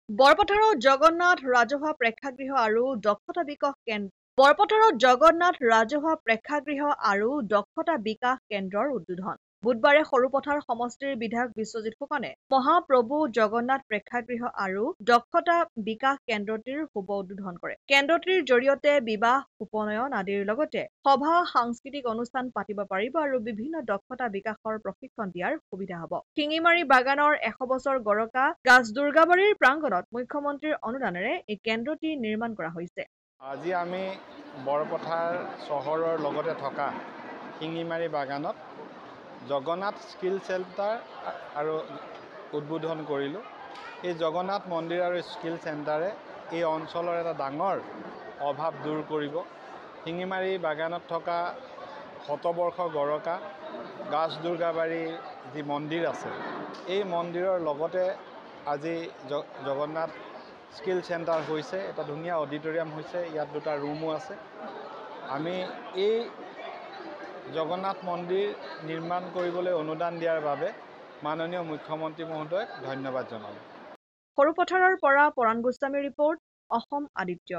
বৰপথাৰৰ জগন্নাথ ৰাজহুৱা প্ৰেক্ষাগৃহ আৰু দক্ষতা বিকাশ কেন্দ্ৰ বৰপথাৰত জগন্নাথ ৰাজহুৱা প্ৰেক্ষাগৃহ আৰু দক্ষতা বিকাশ কেন্দ্ৰৰ উদ্বোধন বুধবাৰে সৰুপথাৰ সমষ্টিৰ বিধায়ক বিশ্বজিৎ ফুকনে মহাপ্ৰভু জগন্নাথ প্ৰেক্ষাগৃহ আৰু দক্ষতা বিকাশ কেন্দ্ৰটিৰ শুভ উদ্বোধন কৰে। কেন্দ্ৰটিৰ জৰিয়তে বিবাহ উপনয়ন আদিৰ লগতে সভা সাংস্কৃতিক অনুষ্ঠান পাতিব পাৰিব আৰু বিভিন্ন দক্ষতা বিকাশৰ প্ৰশিক্ষণ দিয়াৰ সুবিধা হ'ব। শিঙিমাৰী বাগানৰ 100 বছৰ গৰকা গাছ দুৰ্গাবাৰীৰ প্ৰাংগণত মুখ্যমন্ত্ৰীৰ অনুদানেৰে এই কেন্দ্ৰটি নিৰ্মাণ কৰা হৈছে। আজি আমি বৰপথাৰ চহৰৰ লগতে থকা শিঙিমাৰী বাগানত জগন্নাথ স্কিল চেণ্টাৰ আৰু উদ্বোধন কৰিলোঁ। এই জগন্নাথ মন্দিৰ আৰু স্কিল চেণ্টাৰে এই অঞ্চলৰ এটা ডাঙৰ অভাৱ দূৰ কৰিব। শিঙিমাৰী বাগানত থকা শতবৰ্ষ গৰকা গাছ দুৰ্গাবাৰীৰ যি মন্দিৰ আছে, এই মন্দিৰৰ লগতে আজি জগন্নাথ স্কিল চেণ্টাৰ হৈছে, এটা ধুনীয়া অডিটৰিয়াম হৈছে, ইয়াত 2টা ৰুমো আছে। আমি এই জগন্নাথ মন্দিৰ নিৰ্মাণ কৰিবলৈ অনুদান দিয়াৰ বাবে মাননীয় মুখ্যমন্ত্ৰী মহোদয়ক ধন্যবাদ জনালোঁ। সৰুপথাৰৰ পৰা পৰাণ গোস্বামীৰ ৰিপৰ্ট, অসম আদিত্য।